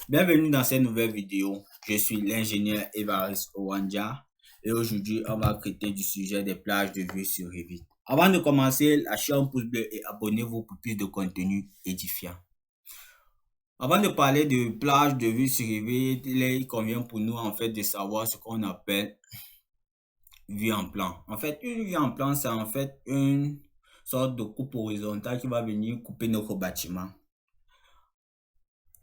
Bienvenue dans cette nouvelle vidéo. Je suis l'ingénieur Évariste Owandja et aujourd'hui, on va traiter du sujet des plages de vue sur Revit. Avant de commencer, lâchez un pouce bleu et abonnez-vous pour plus de contenu édifiant. Avant de parler de plages de vue sur Revit, il convient pour nous de savoir ce qu'on appelle vue en plan. Une vue en plan, c'est une sorte de coupe horizontale qui va venir couper notre bâtiment.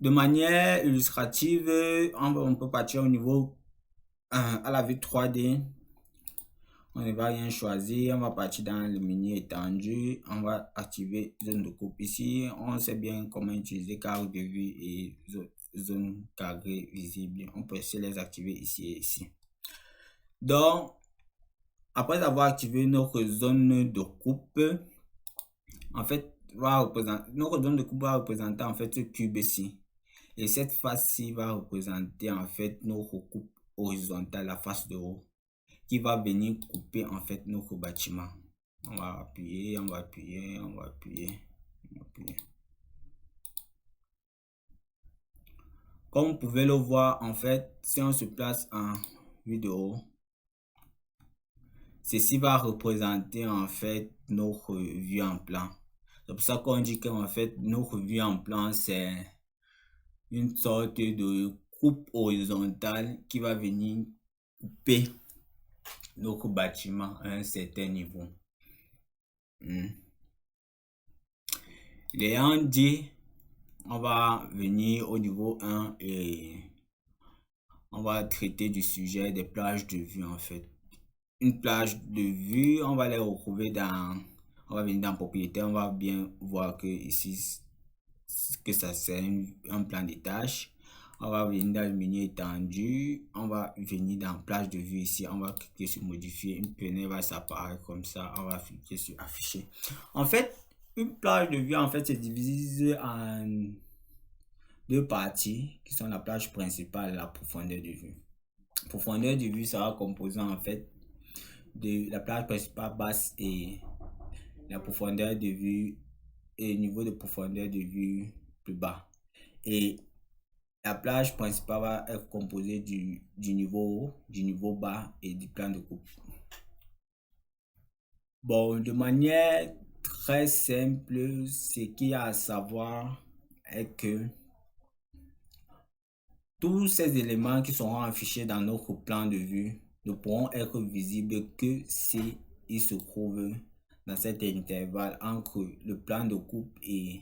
De manière illustrative, on peut partir au niveau à la vue 3D. On ne va rien choisir, on va partir dans le menu étendu, on va activer zone de coupe ici. On sait bien comment utiliser carré de vue et zone carré visible. On peut essayer de les activer ici et ici. Donc, après avoir activé notre zone de coupe, notre zone de coupe va représenter ce cube ici. Et cette face-ci va représenter notre coupe horizontale, la face de haut, qui va venir couper notre bâtiment. On va appuyer, on va appuyer, on va appuyer, on va appuyer. Comme vous pouvez le voir, si on se place en vue de haut, ceci va représenter notre vue en plan. C'est pour ça qu'on dit que notre vue en plan, c'est une sorte de coupe horizontale qui va venir couper notre bâtiment à un certain niveau. L'ayant dit, on va venir au niveau 1 et on va traiter du sujet des plages de vue Une plage de vue, on va les retrouver on va venir dans propriétaire, on va bien voir que ici, que ça c'est un plan de tâches. On va venir dans le menu étendu, on va venir dans plage de vue ici, on va cliquer sur modifier, une fenêtre va s'apparaître comme ça, on va cliquer sur afficher. Une plage de vue se divise en deux parties qui sont la plage principale et la profondeur de vue. Profondeur de vue sera composée de la plage principale basse et la profondeur de vue et le niveau de profondeur de vue plus bas. Et la plage principale va être composée du niveau haut, du niveau bas et du plan de coupe. Bon, de manière très simple, ce qu'il y a à savoir est que tous ces éléments qui seront affichés dans notre plan de vue ne pourront être visibles que si ils se trouvent dans cet intervalle entre le plan de coupe et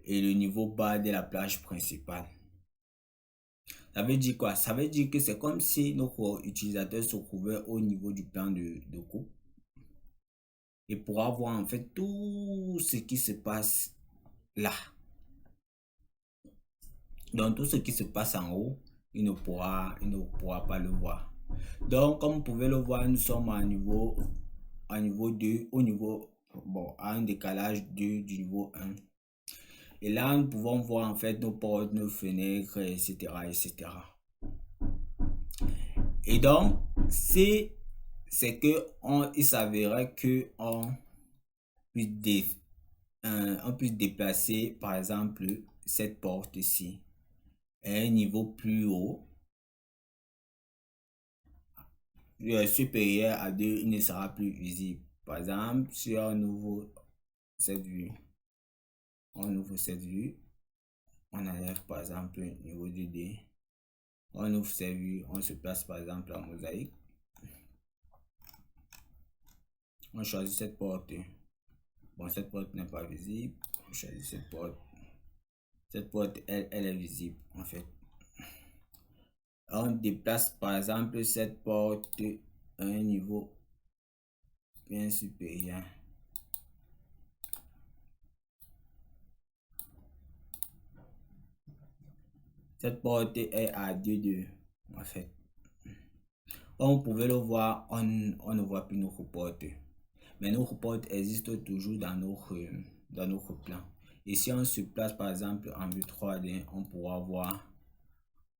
le niveau bas de la plage principale. Ça veut dire quoi? Ça veut dire que c'est comme si notre utilisateur se trouvait au niveau du plan de coupe et pourra voir tout ce qui se passe là. Donc tout ce qui se passe en haut, il ne pourra pas le voir. Donc comme vous pouvez le voir, nous sommes à niveau 2, à un décalage 2 du niveau 1. Et là, nous pouvons voir nos portes, nos fenêtres, etc., etc. Et donc, c'est que il s'avérait que on puisse déplacer, par exemple, cette porte ici à un niveau plus haut, supérieur à 2, il ne sera plus visible. Par exemple, si on ouvre cette vue, on enlève par exemple niveau 2D, on ouvre cette vue, on se place par exemple en mosaïque, on choisit cette porte. Bon, cette porte n'est pas visible, on choisit cette porte. Cette porte, elle est visible On déplace par exemple cette porte à un niveau bien supérieur. Cette porte est à 2,2 Comme vous pouvez le voir, on ne voit plus notre porte. Mais notre porte existe toujours dans notre plan. Et si on se place par exemple en vue 3D, on pourra voir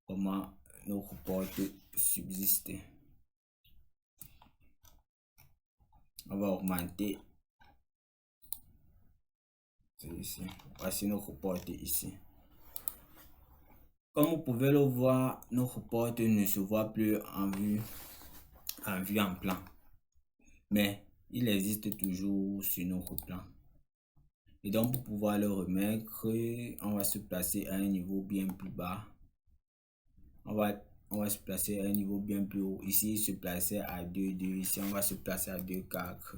comment notre porte subsiste. On va augmenter. C'est ici. Voici notre porte ici. Comme vous pouvez le voir, notre porte ne se voit plus en vue en plan. Mais il existe toujours sur notre plan. Et donc pour pouvoir le remettre, on va se placer à un niveau bien plus bas. On va se placer à un niveau bien plus haut. Ici, se placer à 2, 2. Ici, on va se placer à 2, 4.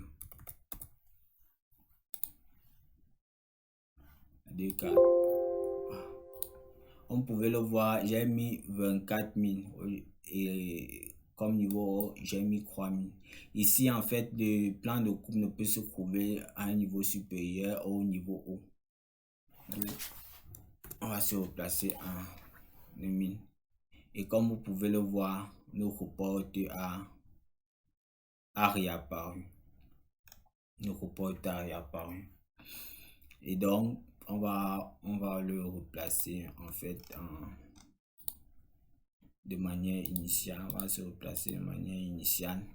2, 4. On pouvait le voir, j'ai mis 24 000 et comme niveau, j'ai mis 3 000. Ici, en fait, le plan de coupe ne peut se trouver à un niveau supérieur au niveau haut. Donc, on va se replacer à 2000. Et comme vous pouvez le voir, notre porte a réapparu. Notre porte a réapparu. Et donc, on va le replacer en fait de manière initiale. On va se replacer de manière initiale.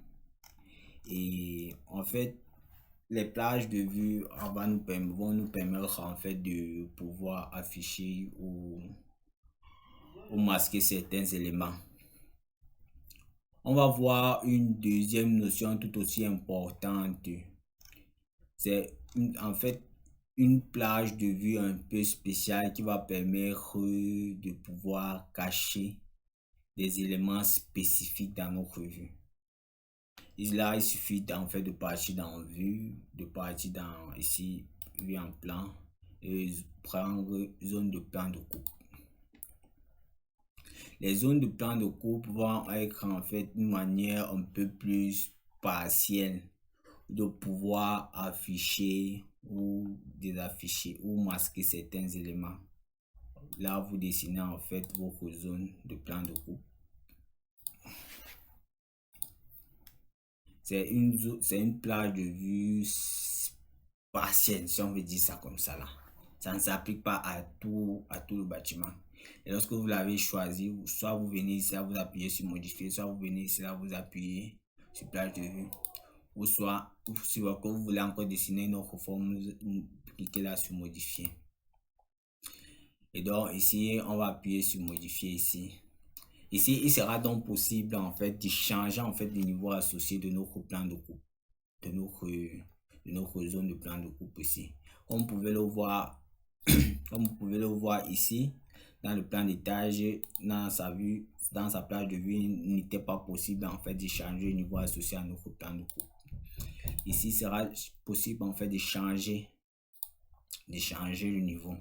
Et en fait, les plages de vue vont nous permettre en fait de pouvoir afficher ou masquer certains éléments. On va voir une deuxième notion tout aussi importante. C'est en fait une plage de vue un peu spéciale qui va permettre de pouvoir cacher des éléments spécifiques dans notre vue. Et là, il suffit en fait de partir dans vue, de partir dans ici, vue en plan et prendre zone de plan de coupe. Les zones de plan de coupe vont être en fait une manière un peu plus partielle de pouvoir afficher ou désafficher ou masquer certains éléments. Là, vous dessinez en fait votre zone de plan de coupe. C'est une plage de vue partielle, si on veut dire ça comme ça là. Ça ne s'applique pas à tout le bâtiment. Et lorsque vous l'avez choisi, soit vous venez ici là, vous appuyez sur modifier, soit vous venez ici là, vous appuyez sur plage de vue, ou soit si vous voulez encore dessiner une autre forme, vous cliquez là sur modifier. Et donc ici, on va appuyer sur modifier ici. Ici, il sera donc possible en fait de changer en fait le niveau associé de notre plan de coupe, de notre zone de plan de coupe ici. Comme vous pouvez le voir, comme vous pouvez le voir ici, dans le plan d'étage, dans sa plage de vue, il n'était pas possible en fait de changer le niveau associé à notre plan de coupe. Ici, il sera possible en fait de changer le niveau.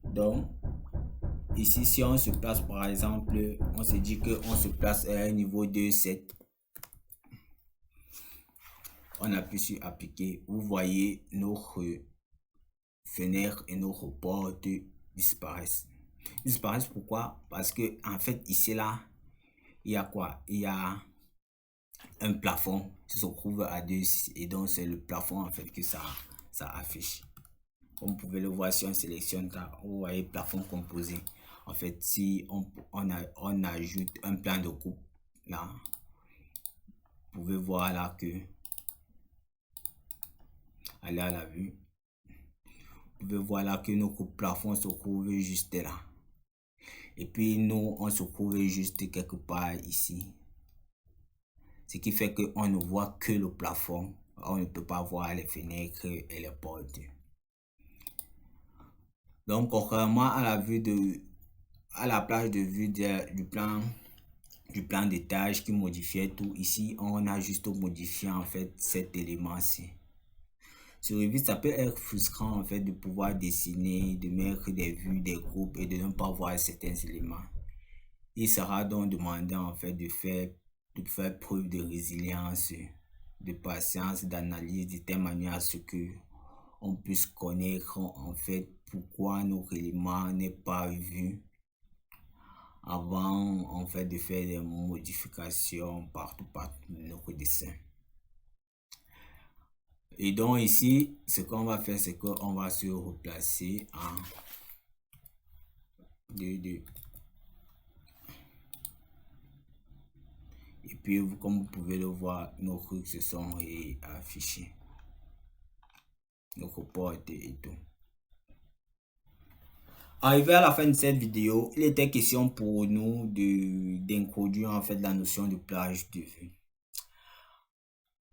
Donc, ici, si on se place par exemple, on se dit qu'on se place à un niveau de 7. On appuie sur appliquer. Vous voyez notre fenêtre et notre porte disparaissent. Disparaissent pourquoi? Parce que en fait ici là, il y a quoi? Il y a un plafond qui se trouve à 2 et donc c'est le plafond en fait que ça affiche. Comme vous pouvez le voir si on sélectionne là, vous voyez plafond composé. En fait, si on ajoute un plan de coupe là, vous pouvez voir là que allez à la vue. Vous pouvez voir là que notre plafond se trouve juste là. Et puis nous, on se trouve juste quelque part ici. Ce qui fait qu'on ne voit que le plafond. On ne peut pas voir les fenêtres et les portes. Donc, contrairement à la plage de vue du plan d'étage qui modifiait tout, ici, on a juste modifié en fait cet élément-ci. Sur Revit, ça peut être frustrant en fait de pouvoir dessiner, de mettre des vues, des groupes et de ne pas voir certains éléments. Il sera donc demandé en fait de faire preuve de résilience, de patience, d'analyse de telle manière à ce que on puisse connaître en fait pourquoi notre élément n'est pas vu avant en fait de faire des modifications partout dans notre dessin. Et donc ici, ce qu'on va faire, c'est qu'on va se replacer en 2, 2. Et puis, comme vous pouvez le voir, nos trucs se sont affichés. Nos portes et tout. Arrivé à la fin de cette vidéo, il était question pour nous d'introduire en fait la notion de plage de vue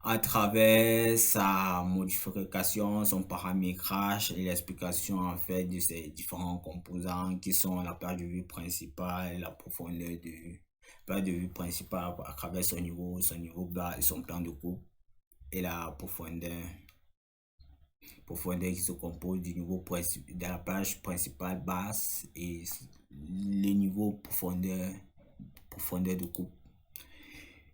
à travers sa modification, son paramétrage et l'explication en fait de ces différents composants qui sont la plage de vue principale, la profondeur de vue. Plage de vue principale à travers son niveau bas et son plan de coupe et la profondeur qui se compose du niveau de la plage principale basse et le niveau profondeur de coupe.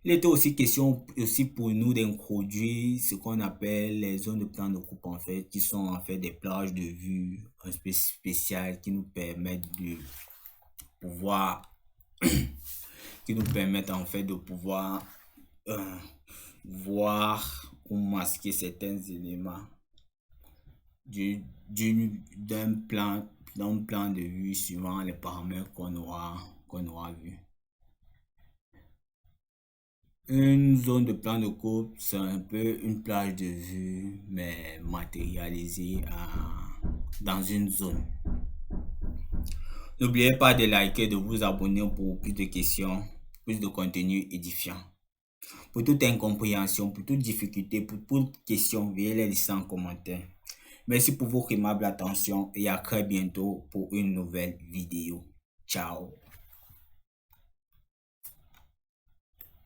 Il était aussi question aussi pour nous d'introduire ce qu'on appelle les zones de plan de coupe en fait, qui sont en fait des plages de vue un peu spéciales qui nous permettent de pouvoir en fait de pouvoir voir ou masquer certains éléments d'un plan de vue suivant les paramètres qu'on aura vu. Une zone de plan de coupe, c'est un peu une plage de vue, mais matérialisée dans une zone. N'oubliez pas de liker, de vous abonner pour plus de questions, plus de contenu édifiant. Pour toute incompréhension, pour toute difficulté, pour toute question, veuillez les laisser en commentaire. Merci pour votre aimable attention et à très bientôt pour une nouvelle vidéo. Ciao.